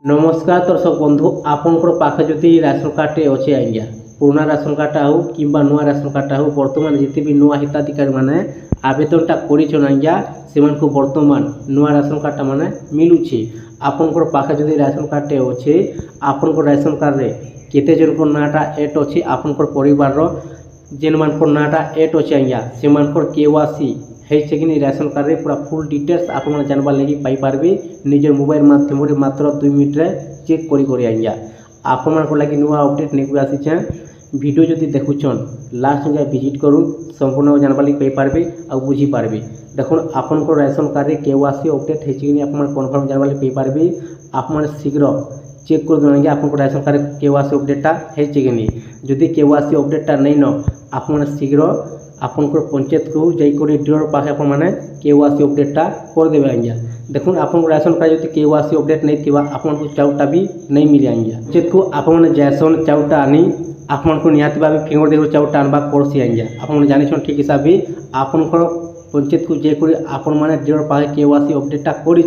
नमस्कार दर्शक बंधु आपंकर पाखे जदि राशन कार्ड अच्छे आज्ञा पुराना राशन कार्ड हो कि नुआ राशन कार्ड हो बर्तमान जिते भी नुआ हिताधिकारी मैंने आवेदनटा करा से बर्तमान नुआ राशन कार्ड माने मिलूचे आपंकर पाखे जदि राशन कार्ड अच्छे आपंकर राशन कार्ड रे केते जन को नाटा एड अच्छे आपंकर परिवार जेन मान नाटा एड अच्छे आज्ञा से केवासी है कि राशन कार्ड रे पूरा फुल डिटेल्स आप जानवर लगी पाइपारे निजर मोबाइल माध्यम मात्र 2 मिनट रे चेक करी आज्ञा आप लगी नुआ अपडेट नहीं आसीचे वीडियो जदि देखुचन लास्ट जाए विजिट करूँ संपूर्ण जानवर लगी पाइपारे आ बुझीपारे देखो आपन राशन कार्ड रे केवासी अपडेट है कन्फर्म जानवर लगी पाइपारे आप शीघ्र चेक कर देंगे आप राशन कार्ड केवासी अपडेटा है कि जदि केवासी अपडेटा नहीं न आप शीघ्र आपंकर पंचायत को जाकर डीलर पाखे आपने केवासी अपडेटा करदे आज्ञा देखो आप राशन कार्ड जो केवासी अपडेट नहीं थी आपको चाउटा भी नहीं मिले आज्ञा पंचायत को आपने जैसन चाउटा आनी आपको निहाती भाव फिंगर देखो चाउटा आनवा पड़सी आज्ञा आप जानी ठीक हिसाब से आपंकर पंचायत को जाकर आपण मैंने डीलर पाखे केवासी अपडेटा कर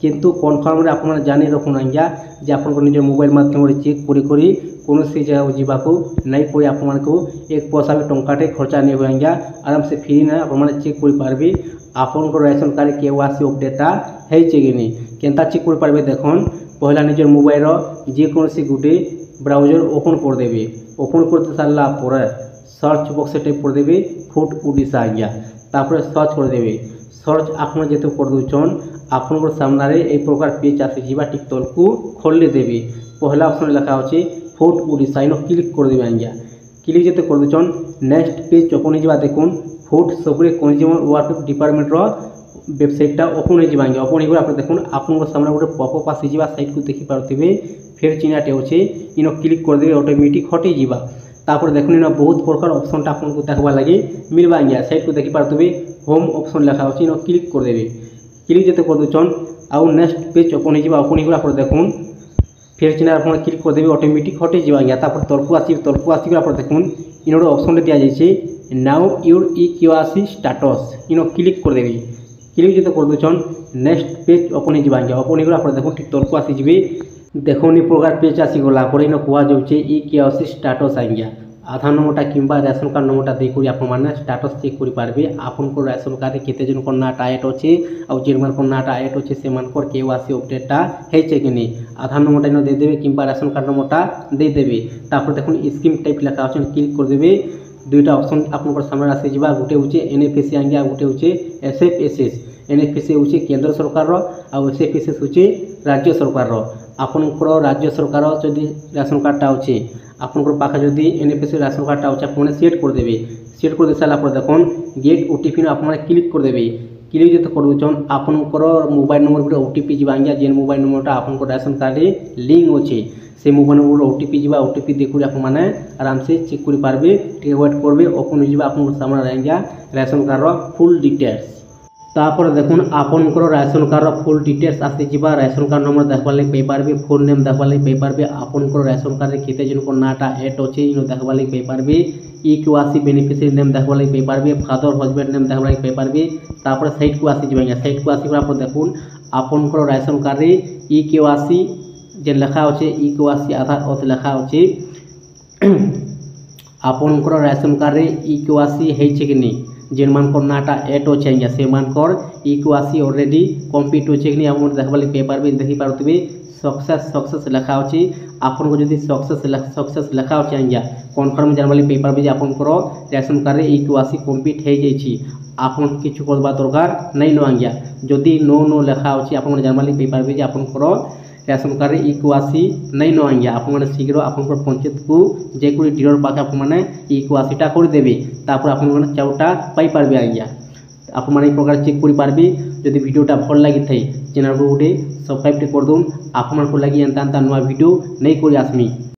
किंतु कन्फर्म आप जानी रखुन आज्ञा जे आप निज मोबाइल माध्यम चेक करी कौन सी जगह जावाक नहीं पड़े आपको एक पैसा भी टंकाटे खर्चा नहीं हुए आज्ञा आराम से फ्री ना आप चेक करें आपन राशन कार्ड केवासी अपडेटा है कि केनता चेक करें देखन पहला निजर मोबाइल जेकोसी गोटे ब्राउजर ओपन करदेवे ओपन करते सारा पर सर्च बक्स टाइप करदेवे फूड ओडिशा आज्ञा तापर सर्च करदेवे सर्च आप जो करदौन आपन सामने एक प्रकार पेज आसीजा टिक तल को खोल देवी पहला ऑप्शन लिखा अच्छे फूड ओडिशा इन क्लिक करदेवे आज्ञा क्लिक जो करदौन नेक्स्ट पेज ओपन हो देखुन food supply consumer welfare department वेबसाइटा ओपन हो आज्ञा ओपन हो आप देखुन आपन सामने गोटे पॉपअप आसीजा साइट को देखिपे फिर चिन्हटे अच्छे इन क्लिक करदेवे ऑटोमेटिक हटिजा तापर देखुन इन बहुत प्रकार ऑप्शनटा आपको देखा लगे मिलवा आज्ञा साइट को देखिपे होम ऑप्शन लिखा अच्छे इन क्लिक करदेवे क्लिक जो करदौन आउ नेक्स्ट पेज ओपन हो आप देखुन फिर चिन्ह आप क्लिक करदेवे ऑटोमेटिक हटिजा आज्ञा तलकू आसक आप देखुन इन गोटे ऑप्शन दिया जाइए now your e KYC status in click करदेवे क्लिक जो करदौन नेक्स्ट पेज ओपन हो आज्ञा ओपन हो आप देखुन ठीक तलकू आसीजे देखो इन प्रकार पेज आसीगला इन कहुचे ई केवासी स्टाटस आज्ञा आधार नंबरटा कि राशन कार्ड नंबरटा देकर आपने स्टाटस चेक करेंगे आपन राशन कार्ड केते जन को नाटा एड अच्छे और जेन मान नाटा एड अच्छे से केवासी अपडेटा है कि आधार नंबरटा इन देदेवे कि राशन कार्ड नंबरटा देदेवे तापर देखो स्कीम टाइप लिखा अच्छे क्लिक करदेवे दुईटा ऑप्शन आप सामने आसीजा गोटे हूँ एनएफएससी आज्ञा गोटे हूँ एसएफएसएस एनएफएससी हूँ केंद्र सरकार और एसएफएसएस हूँ राज्य सरकार आपंकर राज्य सरकार जदि राशन कार्डटा अच्छे आपंकर पाखे जदि एनएफएससी राशन कार्डटा अच्छे आपने सेट करदेवे सेट कर दे सारा देखुन गेट ओटीपी आपने क्लिक करदेवे क्लिक जो करदौन आपंकर मोबाइल नंबर गोटे ओटीपी जी आज्ञा जेन मोबाइल नंबरटा आपंकर राशन कार्ड लिंक अच्छे से मोबाइल नंबर ओटीपी जी ओटीपी देखकर आपने आराम से चेक करेंगे वेट करेंगे ओपन हो आप सामने आज्ञा राशन कार्ड फुल डिटेल्स तापर देखुन आपंकर राशन कार्ड फुल डिटेल्स आसीजा राशन कार्ड नंबर देखा लगे पाइपारे फोन नेम देखा लगे पाइपारे आपंकर राशन कार्ड केते जन को नाटा एड अच्छे इन देखा लगे पाइपारे ई केवासी बेनिफिशियरी नेम देखा लगे पाइपारे फादर हजबैंड नेम देखा लगे पाइपारे तापर साइट को आसीजा साइट को आसिक आप देखुन आपंकर राशन कार्ड ई केवासी जे लेखा अच्छे ई केवासी आधार अर्थ लेखा अच्छे आपंकर राशन कार्ड ई केवासी है कि जेन मान नाटा एड अच्छे आज्ञा से ई केवासी ऑलरेडी कम्प्लीट अच्छे कि आप देखा लगे पेपर भी देखिपे सक्सेस लेखा अच्छे आपको जब सक्सेस लेखा अच्छे आज्ञा कन्फर्म जानवा लगे पेपर भी आपंकर राशन कार्ड ई केवासी कम्प्लीट हो जाइए आपन किछु करवा दरकार नहीं न आज्ञा जदि नो लेखा अच्छे आप जानवा लगे पेपर भी आपंकर राशन कार्ड ई केवासी नहीं न आज्ञा आप शीघ्र आप पंचायत को जेको डीलर पाखे आपने ई केवासीटा करदेवे तापर आप चाउटा पाइपारे आज्ञा आप प्रकार चेक करेंगे जदि वीडियोटा भल लगी थाई चैनल को गोटे सब्सक्राइब कर दूँ आप लगी एंता नुआ वीडियो नहीं कर आसमी।